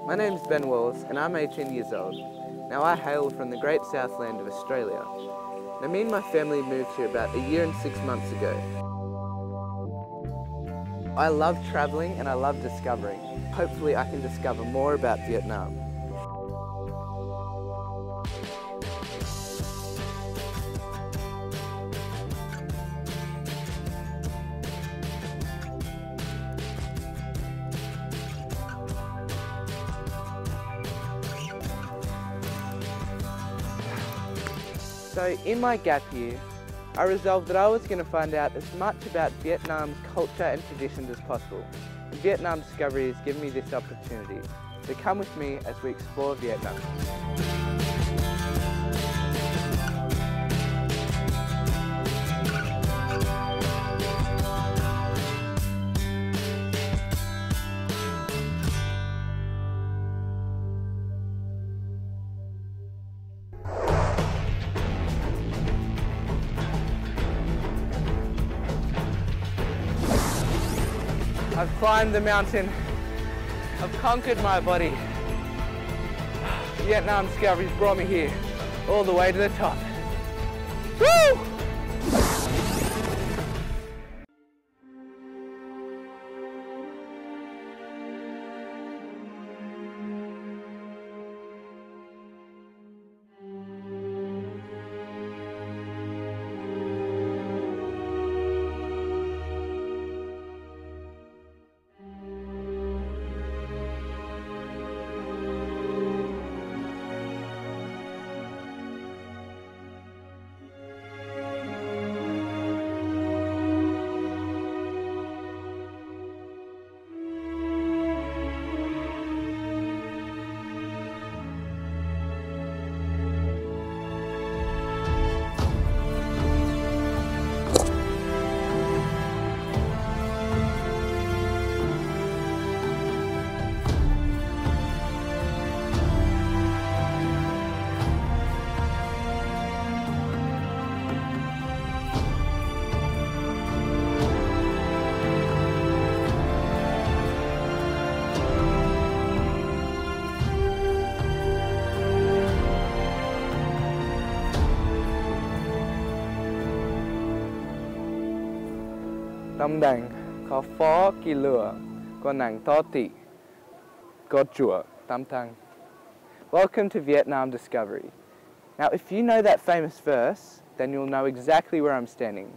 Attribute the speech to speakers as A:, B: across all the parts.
A: My name is Ben Walls and I'm 18 years old. Now I hail from the great southland of Australia. Now me and my family moved here about a year and 6 months ago. I love travelling and I love discovering. Hopefully I can discover more about Vietnam. So in my gap year, I resolved that I was going to find out as much about Vietnam's culture and traditions as possible. And Vietnam Discovery has given me this opportunity. So come with me as we explore Vietnam. I've climbed the mountain. I've conquered my body. Vietnam Discovery's brought me here, all the way to the top. Woo! Tâm đàn có phó kỳ lửa có nàng to tị có chùa tam thang. Welcome to Vietnam Discovery. Now if you know that famous verse, then you'll know exactly where I'm standing.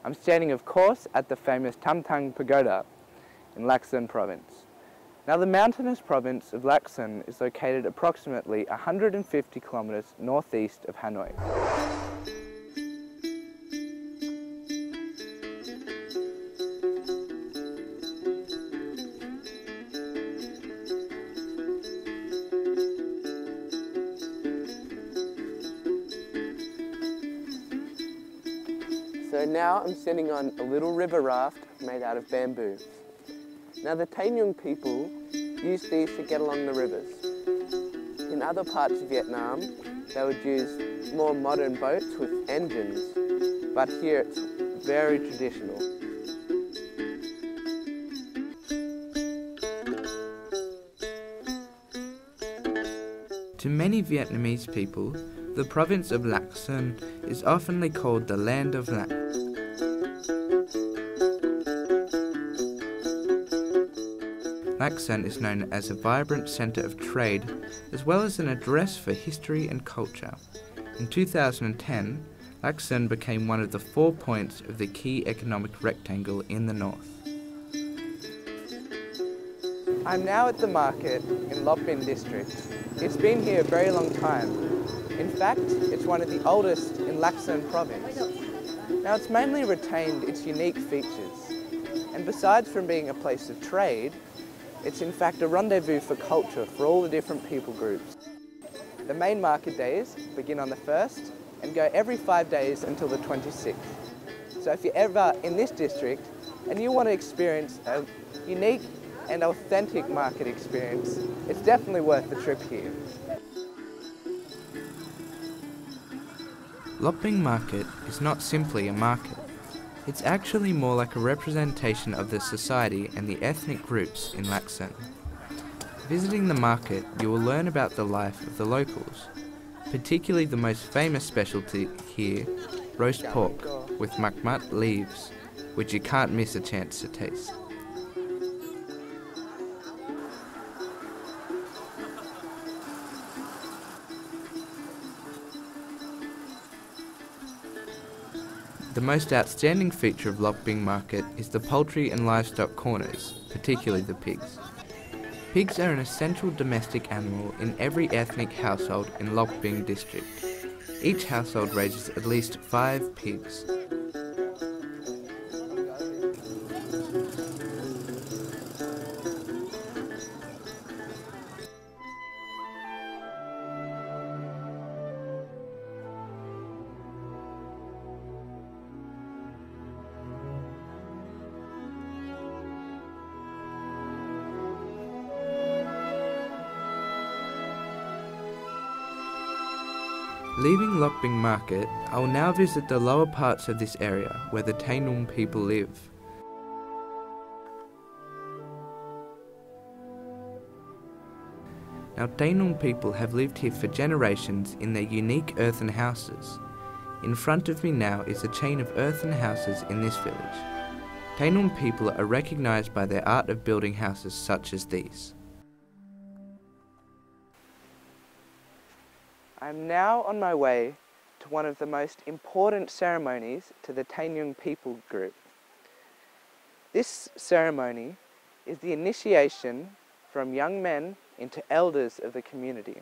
A: I'm standing of course at the famous Tam Thang Pagoda in Lac Son province. Now the mountainous province of Lac Son is located approximately 150 kilometers northeast of Hanoi. So now I'm sitting on a little river raft made out of bamboo. Now the Tay Nhung people use these to get along the rivers. In other parts of Vietnam, they would use more modern boats with engines, but here it's very traditional. To many Vietnamese people, the province of Lac Son is oftenly called the Land of Lac. Lac Son is known as a vibrant centre of trade, as well as an address for history and culture. In 2010, Lac Son became one of the 4 points of the key economic rectangle in the north. I'm now at the market in Lop Bin district. It's been here a very long time. In fact, it's one of the oldest in Lac Son province. Now it's mainly retained its unique features. And besides from being a place of trade, it's in fact a rendezvous for culture for all the different people groups. The main market days begin on the 1st and go every 5 days until the 26th. So if you're ever in this district and you want to experience a unique and authentic market experience, it's definitely worth the trip here. Lop Bin Market is not simply a market. It's actually more like a representation of the society and the ethnic groups in Lac Son. Visiting the market, you will learn about the life of the locals, particularly the most famous specialty here, roast pork with makmat leaves, which you can't miss a chance to taste. The most outstanding feature of Lokbing Market is the poultry and livestock corners, particularly the pigs. Pigs are an essential domestic animal in every ethnic household in Lokbing district. Each household raises at least 5 pigs. Leaving Lokbing Market, I will now visit the lower parts of this area where the Tainung people live. Now, Tainung people have lived here for generations in their unique earthen houses. In front of me now is a chain of earthen houses in this village. Tainung people are recognised by their art of building houses such as these. I'm now on my way to one of the most important ceremonies to the Tainung people group. This ceremony is the initiation from young men into elders of the community.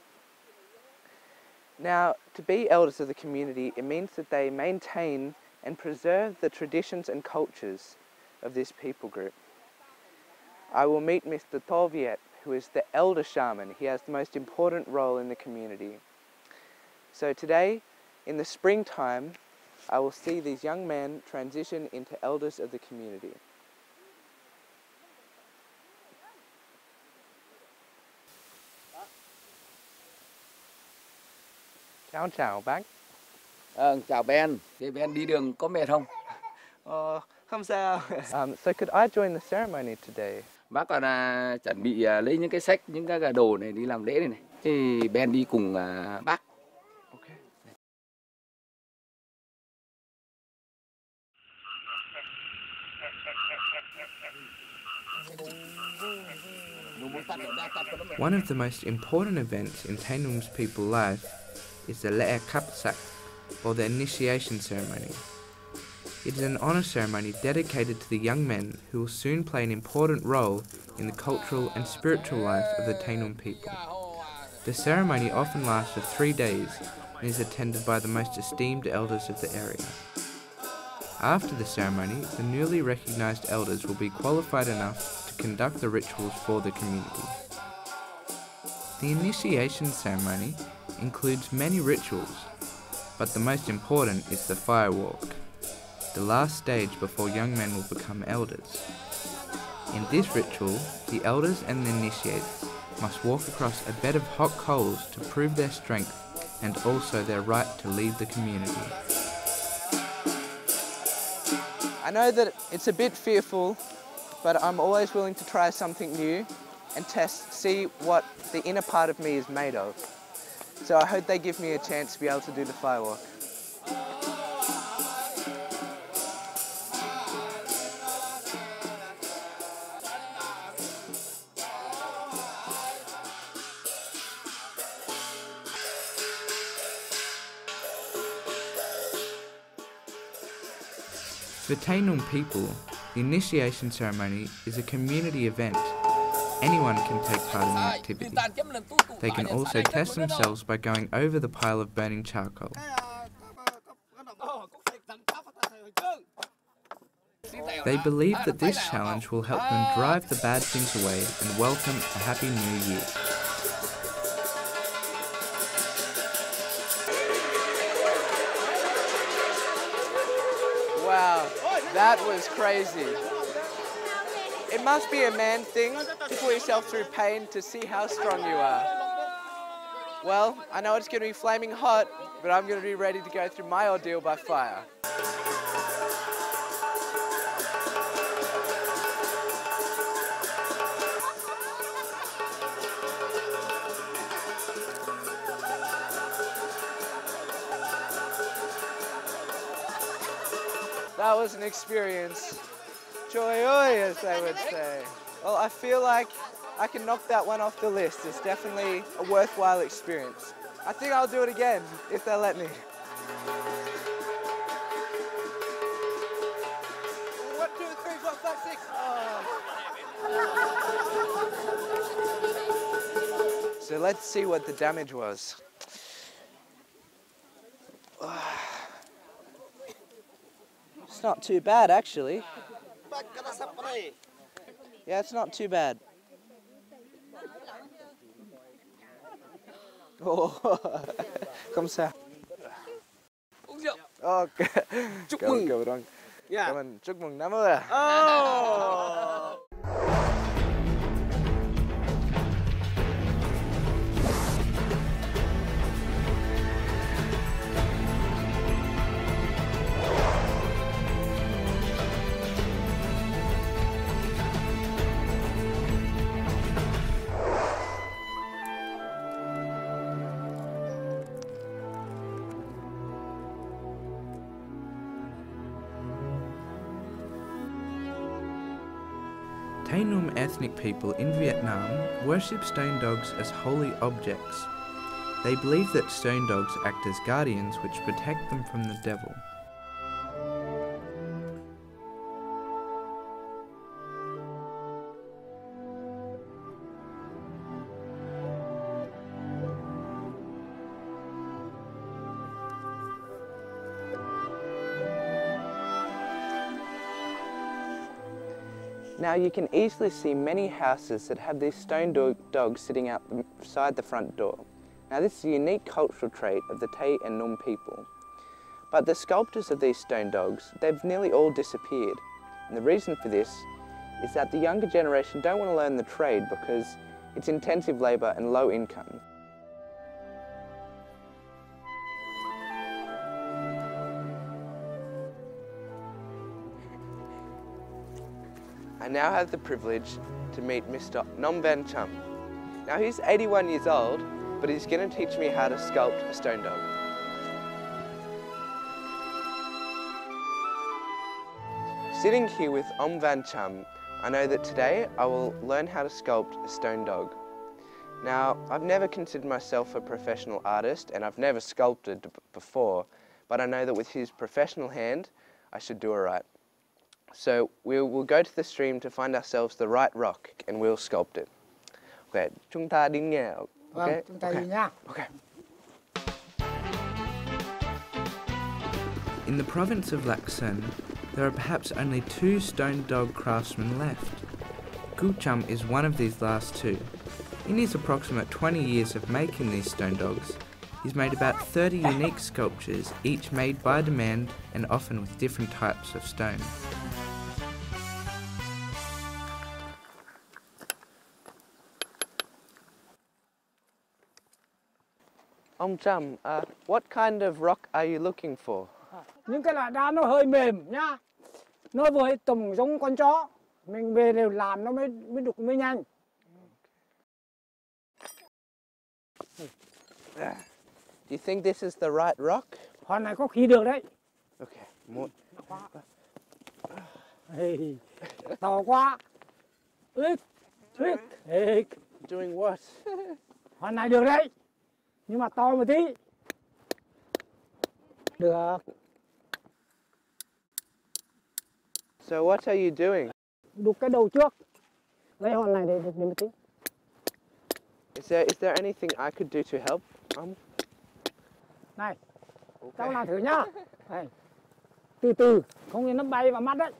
A: Now, to be elders of the community, it means that they maintain and preserve the traditions and cultures of this people group. I will meet Mr. Tet, who is the elder shaman. He has the most important role in the community. So today, in the springtime, I will see these young men transition into elders of the community. Chào bác.
B: Chào Ben. Thế Ben đi đường có mệt không?
A: Không sao. So could I join the ceremony today?
B: Bác còn chuẩn bị lấy những cái sách, những cái đồ này đi làm lễ này. Thì Ben đi cùng bác.
A: Okay. One of the most important events in Tainung's people's life is the Lễ Kapsak, or the initiation ceremony. It is an honour ceremony dedicated to the young men who will soon play an important role in the cultural and spiritual life of the Tainung people. The ceremony often lasts for 3 days and is attended by the most esteemed elders of the area. After the ceremony, the newly recognised elders will be qualified enough to conduct the rituals for the community. The initiation ceremony includes many rituals, but the most important is the fire walk, the last stage before young men will become elders. In this ritual, the elders and the initiates must walk across a bed of hot coals to prove their strength and also their right to lead the community. I know that it's a bit fearful, but I'm always willing to try something new and see what the inner part of me is made of. So I hope they give me a chance to be able to do the firewalk. For Tainung people, the initiation ceremony is a community event. Anyone can take part in the activity. They can also test themselves by going over the pile of burning charcoal. They believe that this challenge will help them drive the bad things away and welcome a happy new year. Wow, that was crazy. It must be a man thing to put yourself through pain to see how strong you are. Well, I know it's going to be flaming hot, but I'm going to be ready to go through my ordeal by fire. That was an experience. Joy, as they would say. Well, I feel like I can knock that one off the list. It's definitely a worthwhile experience. I think I'll do it again if they'll let me. 1, 2, 3, 4, 5, 6. Oh. So let's see what the damage was. It's not too bad, actually. Yeah, it's not too bad. Oh, không sao. Oh, chúc mừng. Cảm ơn, chúc mừng năm mới. Oh. Tay Num ethnic people in Vietnam worship stone dogs as holy objects. They believe that stone dogs act as guardians which protect them from the devil. Now you can easily see many houses that have these stone dogs sitting outside the front door. Now this is a unique cultural trait of the Tay and Num people. But the sculptors of these stone dogs, they've nearly all disappeared. And the reason for this is that the younger generation don't want to learn the trade because it's intensive labour and low income. I now have the privilege to meet Mr. Nom Van Chum. Now he's 81 years old, but he's going to teach me how to sculpt a stone dog. Sitting here with Om Van Chum, I know that today I will learn how to sculpt a stone dog. Now, I've never considered myself a professional artist and I've never sculpted before, but I know that with his professional hand, I should do it right. So we'll go to the stream to find ourselves the right rock and we'll sculpt it. Okay, chúng ta đi nghe. Okay?
C: Chúng ta đi nha.
A: Okay. In the province of Lacson, there are perhaps only 2 stone dog craftsmen left. Gu Chum is one of these last 2. In his approximate 20 years of making these stone dogs, he's made about 30 unique sculptures, each made by demand and often with different types of stone. Ông Chum, what kind of rock are you looking for?
C: Những cái loại đá nó hơi mềm nhá. Nó với tầm giống con chó. Mình về đều làm nó mới đục mới nhanh.
A: Do you think this is the right rock?
C: Hòn này có khí được đấy.
A: Okay, more.
C: Hey, to quá. Ít. Hey.
A: Doing what?
C: Hòn này được đấy. Nhưng mà to một tí. Được.
A: So what are you doing?
C: Đục cái đầu trước. Lấy hòn này để đục một tí.
A: Is there anything I could do to help?
C: Này, cháu làm thử nhá. Đây. Từ từ, không thì nó bay vào mắt đấy.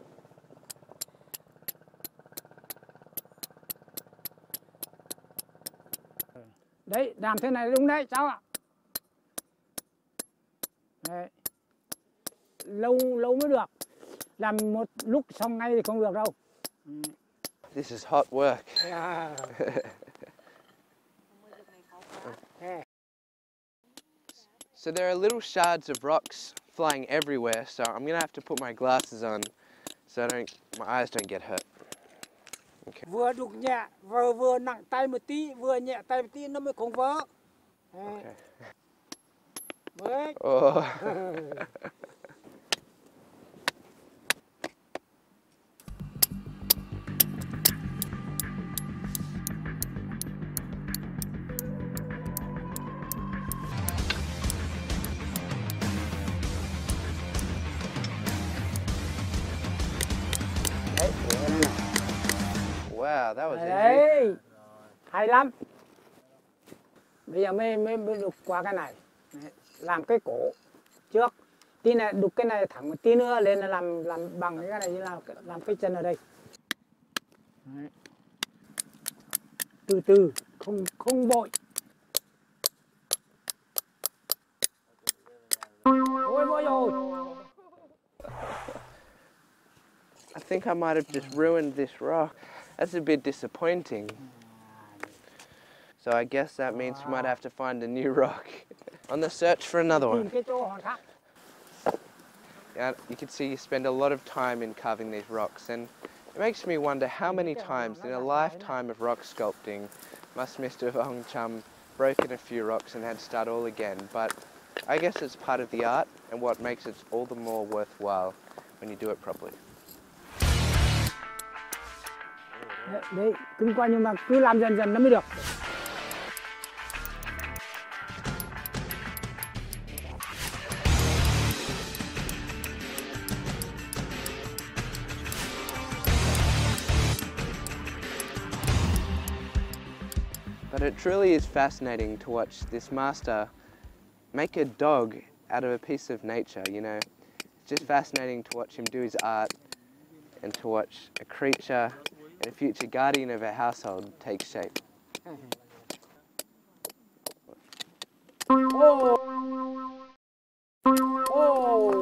C: Đấy, làm thế này đúng đấy cháu ạ. Đấy. Lâu mới được. Làm một lúc xong ngay thì không được đâu.
A: This is hot work.
C: Yeah.
A: So there are little shards of rocks flying everywhere, so I'm going to have to put my glasses on so my eyes don't get hurt. Okay.
C: Vừa đục nhẹ, vừa nặng tay một tí, vừa nhẹ tay một tí nó mới không vỡ.
A: Okay.
C: Đấy.
A: Oh. Wow, that was easy.
C: Đấy, hay lắm. Bây giờ mới đục qua cái này. Đấy, làm cái cổ trước. Tí này đục cái này thẳng một tí nữa lên là làm bằng cái này, như làm cái chân ở đây. Đấy. Từ từ, không vội. Ôi vội rồi.
A: I think I might have just ruined this rock. That's a bit disappointing. So I guess that means we might have to find a new rock. On the search for another one.
C: Tìm cái chỗ hòn khác.
A: Yeah, you can see you spend a lot of time in carving these rocks, and it makes me wonder how many times in a lifetime of rock sculpting must Mr. Vong Chum broken a few rocks and had to start all again. But I guess it's part of the art and what makes it all the more worthwhile when you do it properly.
C: Đấy, cứng qua nhưng mà cứ làm dần dần nó mới được.
A: But it truly is fascinating to watch this master make a dog out of a piece of nature, you know. It's just fascinating to watch him do his art and to watch a creature and a future guardian of a household take shape.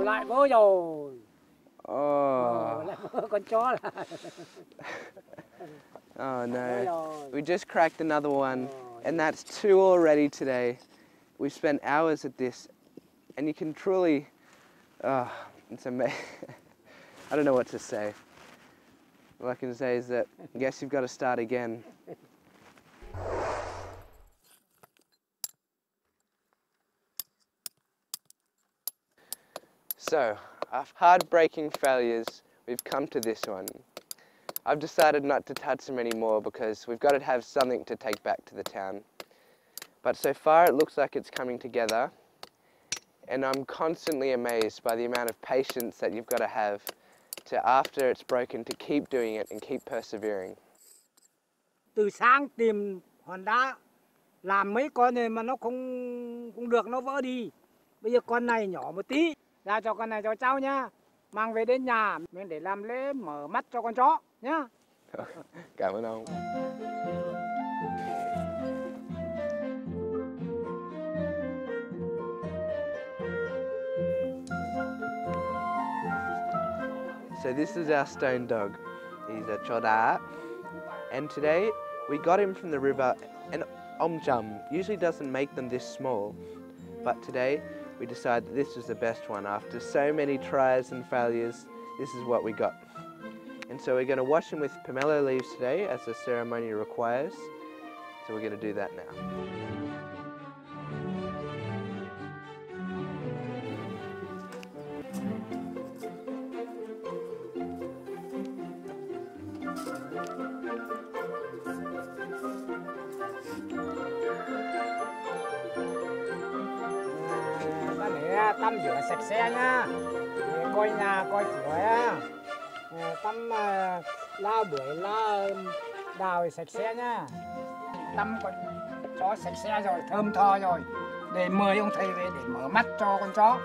C: Lại vỡ rồi.
A: Oh.
C: Lại vỡ con chó là.
A: Oh no, we just cracked another one, and that's two already today. We've spent hours at this, and you can truly, it's amazing. I don't know what to say. All I can say is that I guess you've got to start again. So, after heartbreaking failures, we've come to this one. I've decided not to touch them anymore because we've got to have something to take back to the town. But so far it looks like it's coming together, and I'm constantly amazed by the amount of patience that you've got to have to, after it's broken, to keep doing it and keep persevering.
C: Từ sáng tìm hòn đá, làm mấy con này mà nó không được, nó vỡ đi. Bây giờ con này nhỏ một tí, ra cho con này cho cháu nhá. Mang về đến nhà mình để làm lễ mở mắt cho con chó nhá.
A: Cảm ơn ông. So this is our stone dog. He's a choda, and today we got him from the river, and Omjum usually doesn't make them this small, but today we decided that this was the best one. After so many tries and failures, this is what we got. And so we're going to wash him with pomelo leaves today, as the ceremony requires. So we're going to do that now.
C: Tắm rửa sạch sẽ nhá, coi nhà coi cửa nhá, tắm la bưởi la đào sạch sẽ nhá, tắm con chó sạch sẽ rồi, thơm tho rồi, để mời ông thầy về để mở mắt cho con chó.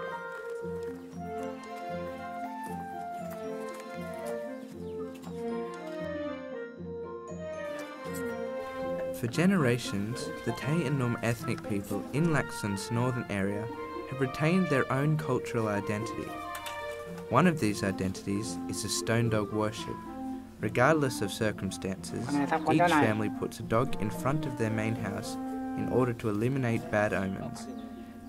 A: For generations, the Tay and Nom ethnic people in Laxon's northern area have retained their own cultural identity. One of these identities is the stone dog worship. Regardless of circumstances, each family puts a dog in front of their main house in order to eliminate bad omens.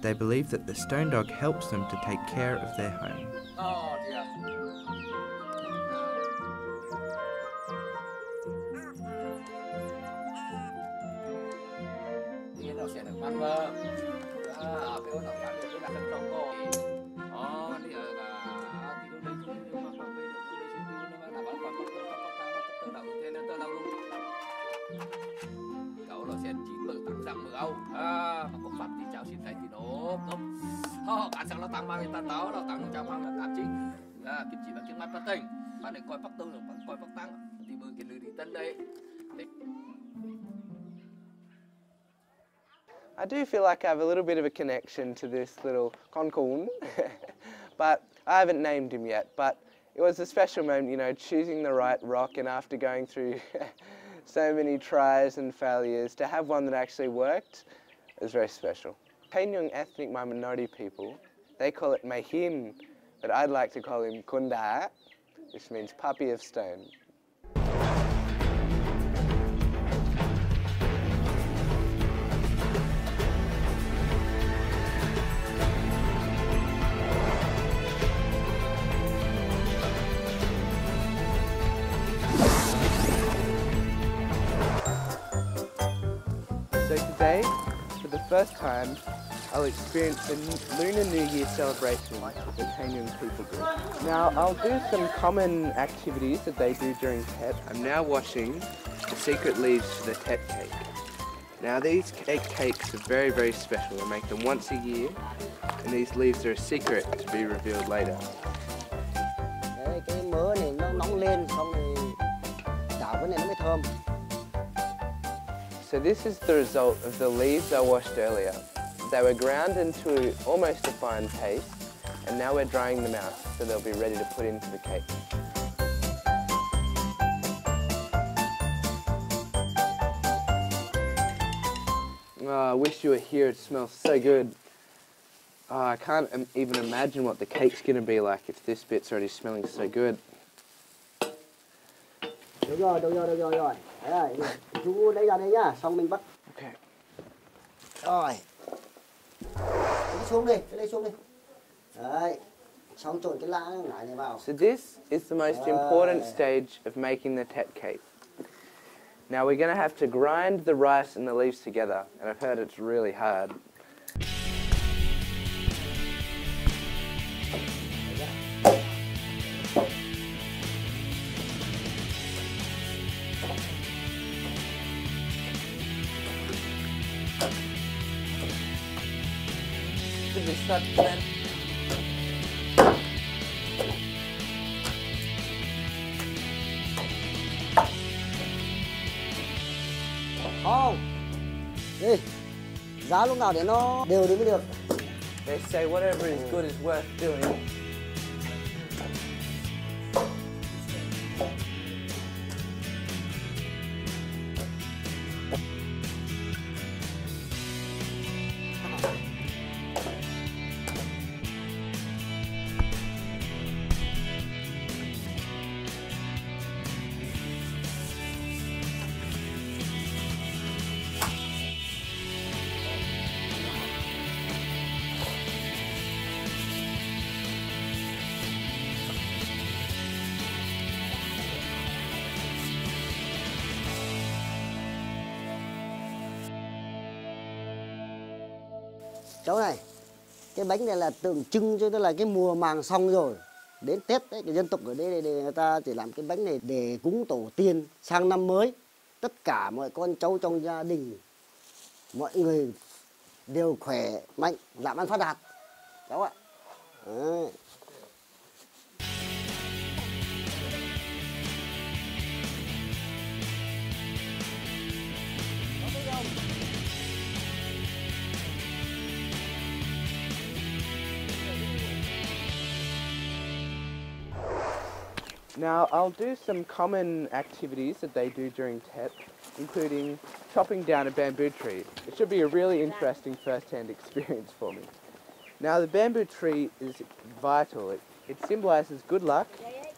A: They believe that the stone dog helps them to take care of their home.
B: Cả sáng nó tăng mang ta táo nó tăng trong mang là tạm chính là kim chỉ là cái mắt phát tình bạn để coi phát tư được coi phát tăng thì bự cái lưới đi tân đấy.
A: I do feel like I have a little bit of a connection to this little concone, but I haven't named him yet. But it was a special moment, you know, choosing the right rock, and after going through so many tries and failures, to have one that actually worked is very special. Kanyang ethnic minority people, they call it Mahin, but I'd like to call him Kunda, which means puppy of stone. So today, for the first time, I'll experience a Lunar New Year celebration with the Kanyang people group. Now, I'll do some common activities that they do during Tet. I'm now washing the secret leaves for the Tet cake. Now, these cakes are very, very special. I make them once a year, and these leaves are a secret to be revealed later.
D: Đấy, cái mỡ này nó nóng lên xong rồi chảo cái này nó mới thơm.
A: So this is the result of the leaves I washed earlier. They were ground into almost a fine paste, and now we're drying them out so they'll be ready to put into the cake. Oh, I wish you were here, it smells so good. Oh, I can't even imagine what the cake's going to be like if this bit's already smelling so good.
D: Được rồi. Đấy, chú lấy ra đây nhá, xong mình bắt.
A: Okay.
D: Rồi. Lấy xuống đi, lấy xuống đi. Đấy, xong trộn cái lá ngải này vào.
A: So this is the most important stage of making the Tet cake. Now we're going to have to grind the rice and the leaves together, and I've heard it's really hard.
D: Không. Đi. Giá lúc nào để nó đều đi mới được.
A: They say whatever is good is worth doing.
D: Cháu này, cái bánh này là tượng trưng cho tức là cái mùa màng xong rồi. Đến Tết đấy, cái dân tộc ở đây để người ta chỉ làm cái bánh này để cúng tổ tiên sang năm mới. Tất cả mọi con cháu trong gia đình, mọi người đều khỏe, mạnh, làm ăn phát đạt. Cháu ạ. Đấy.
A: Now I'll do some common activities that they do during Tet, including chopping down a bamboo tree. It should be a really interesting first-hand experience for me. Now the bamboo tree is vital. It symbolises good luck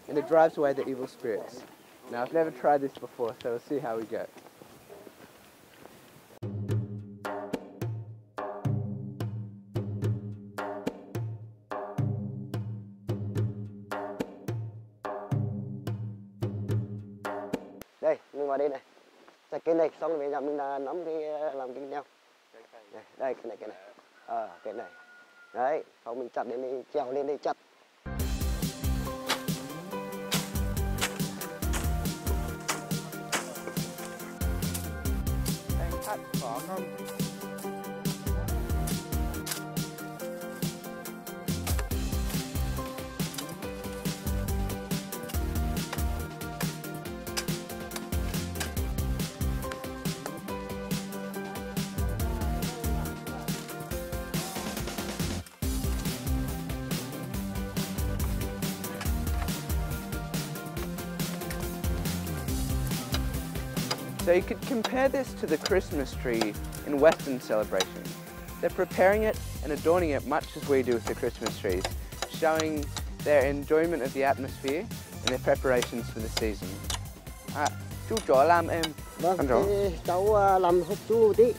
A: and it drives away the evil spirits. Now I've never tried this before, so we'll see how we go.
D: Đây, mình vào đây này. Chặt cái này xong rồi bây giờ mình nắm cái làm cái neo. Đây, cái này. Cái này. Đấy, xong mình chặt đến đây, trèo lên đây chặt.
A: Đang cắt cỏ không? So you could compare this to the Christmas tree in Western celebrations. They're preparing it and adorning it much as we do with the Christmas trees, showing their enjoyment of the atmosphere and their preparations for the season. Chú chó làm em.
D: Vâng,
A: Anh rõ.
D: thế cháu làm giúp chú một tí.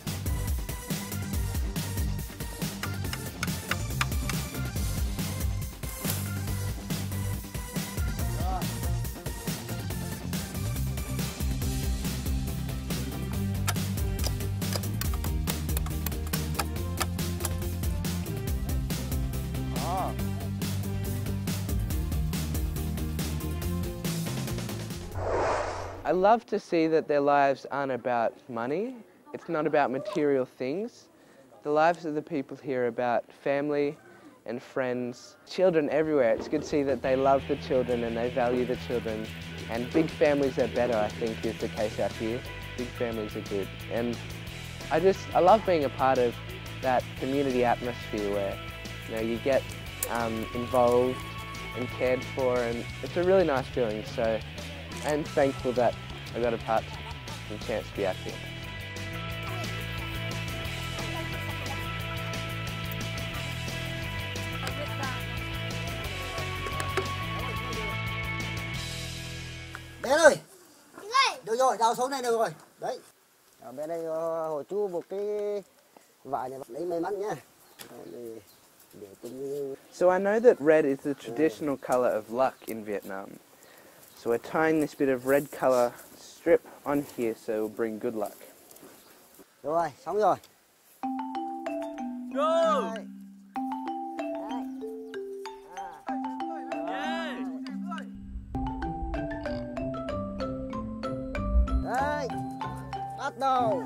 A: I love to see that their lives aren't about money. It's not about material things. The lives of the people here are about family and friends, children everywhere. It's good to see that they love the children and they value the children. And big families are better, I think, is the case out here. Big families are good. And I love being a part of that community atmosphere where, you know, you get involved and cared for, and it's a really nice feeling. So I'm thankful that I got a part and chance to be out here.
D: Bé ơi, được rồi, đào xuống này được rồi. Đấy, ở bên đây hộ chú một cái vải này, lấy may mắn nhá.
A: So I know that red is the traditional colour of luck in Vietnam. So we're tying this bit of red colour strip on here so it will bring good luck.
D: Rồi, xong rồi.
E: Go!
D: Đấy, bắt đầu.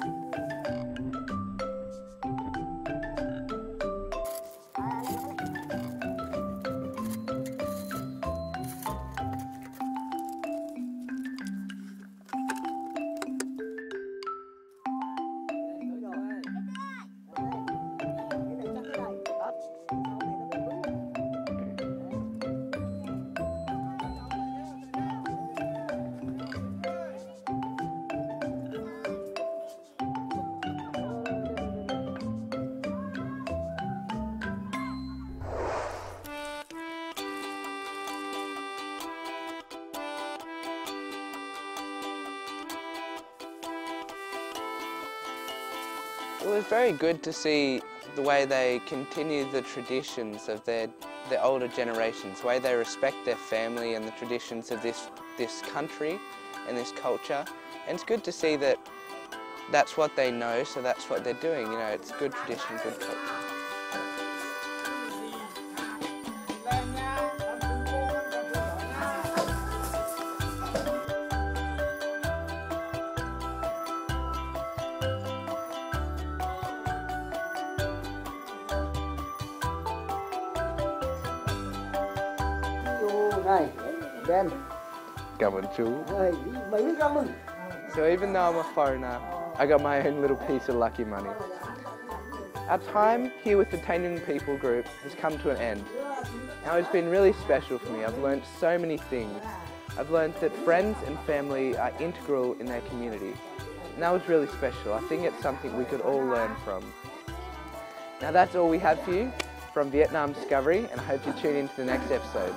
A: It was very good to see the way they continue the traditions of their older generations, the way they respect their family and the traditions of this country and this culture. And it's good to see that that's what they know, so that's what they're doing. You know, it's good tradition, good culture.
D: Này, Ben.
A: Come on, Jewel.
D: Rồi, 70 gram mừng.
A: So even though I'm a foreigner, I got my own little piece of lucky money. Our time here with the Taining People group has come to an end. Now it's been really special for me. I've learned so many things. I've learned that friends and family are integral in their community. And that was really special. I think it's something we could all learn from. Now that's all we have for you from Vietnam Discovery, and I hope you tune in to the next episode.